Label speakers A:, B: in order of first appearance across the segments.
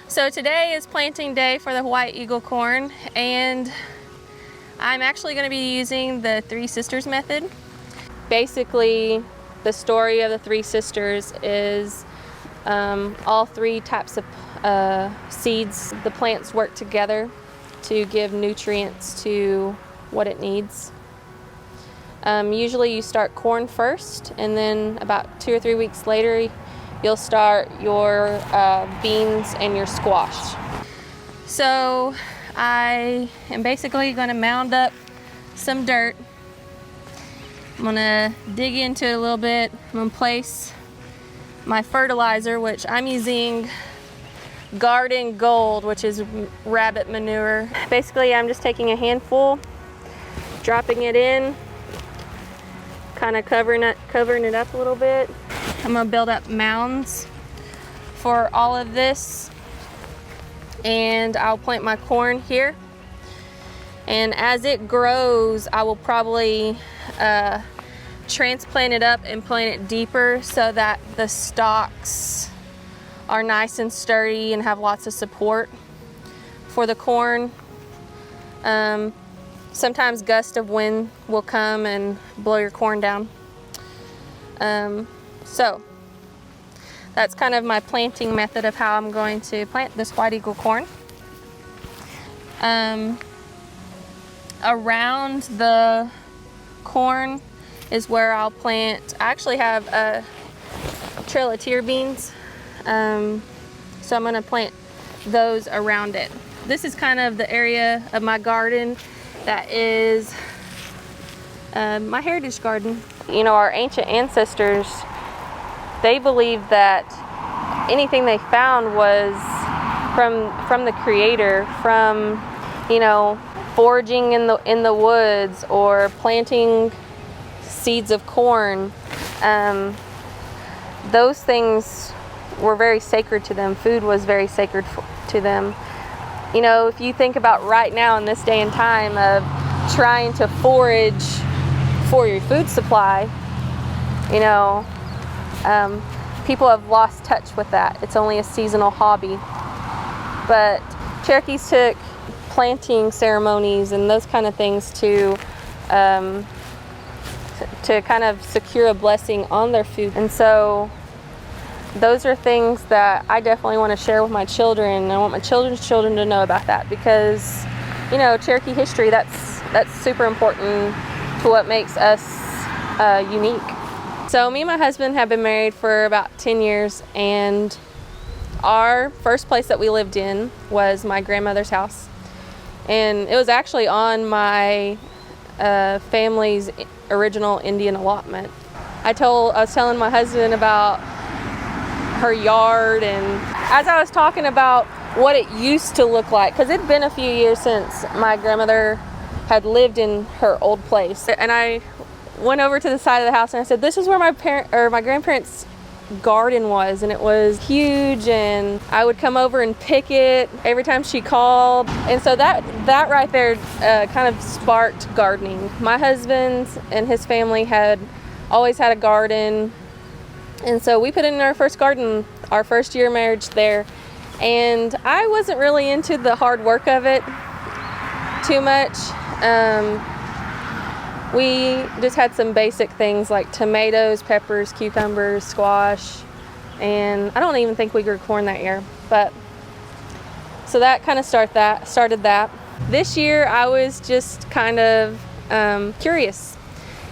A: So today is planting day for the White Eagle corn, and I'm actually going to be using the Three Sisters method. Basically, the story of the Three Sisters is all three types of seeds. The plants work together to give nutrients to what it needs. Usually you start corn first, and then about 2 or 3 weeks later you'll start your beans and your squash. So I am basically going to mound up some dirt. I'm going to dig into it a little bit. I'm going to place my fertilizer, which I'm using Garden Gold, which is rabbit manure. Basically, I'm just taking a handful, dropping it in, kind of covering it up a little bit. I'm going to build up mounds for all of this, and I'll plant my corn here. And as it grows, I will probably transplant it up and plant it deeper so that the stalks are nice and sturdy and have lots of support for the corn. Sometimes gusts of wind will come and blow your corn down. So that's kind of my planting method of how I'm going to plant this White Eagle corn. Around the corn is where I'll plant. I actually have Cherokee beans, so I'm going to plant those around it. This is kind of the area of my garden that is my heritage garden. You know, our ancient ancestors, they believed that anything they found was from the Creator, from, you know, foraging in the woods or planting seeds of corn. Those things were very sacred to them. Food was very sacred to them. You know, if you think about right now in this day and time of trying to forage for your food supply, you know, people have lost touch with that. It's only a seasonal hobby. But Cherokees took planting ceremonies and those kind of things to kind of secure a blessing on their food. And so those are things that I definitely want to share with my children. I want my children's children to know about that, because, you know, Cherokee history, that's super important to what makes us unique. So me and my husband have been married for about 10 years, and our first place that we lived in was my grandmother's house. And it was actually on my family's original Indian allotment. I was telling my husband about her yard, and as I was talking about what it used to look like, because it'd been a few years since my grandmother had lived in her old place, and I went over to the side of the house and I said, this is where my grandparents' garden was, and it was huge, and I would come over and pick it every time she called. And so that right there kind of sparked gardening. My husband and his family had always had a garden, and so we put in our first garden our first year of marriage there. And I wasn't really into the hard work of it too much. We just had some basic things like tomatoes, peppers, cucumbers, squash, and I don't even think we grew corn that year. But so that kind of started that. This year I was just kind of curious,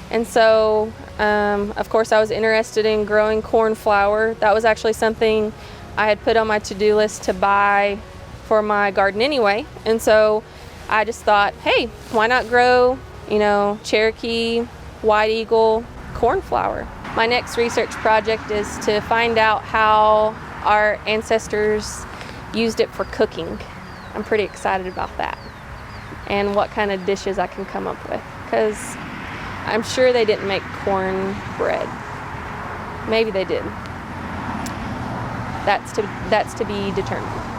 A: and so of course I was interested in growing corn flour. That was actually something I had put on my to-do list to buy for my garden anyway. And so I just thought, hey, why not grow, you know, Cherokee, White Eagle corn flour. My next research project is to find out how our ancestors used it for cooking. I'm pretty excited about that, and what kind of dishes I can come up with, because I'm sure they didn't make corn bread. Maybe they did. That's to be determined.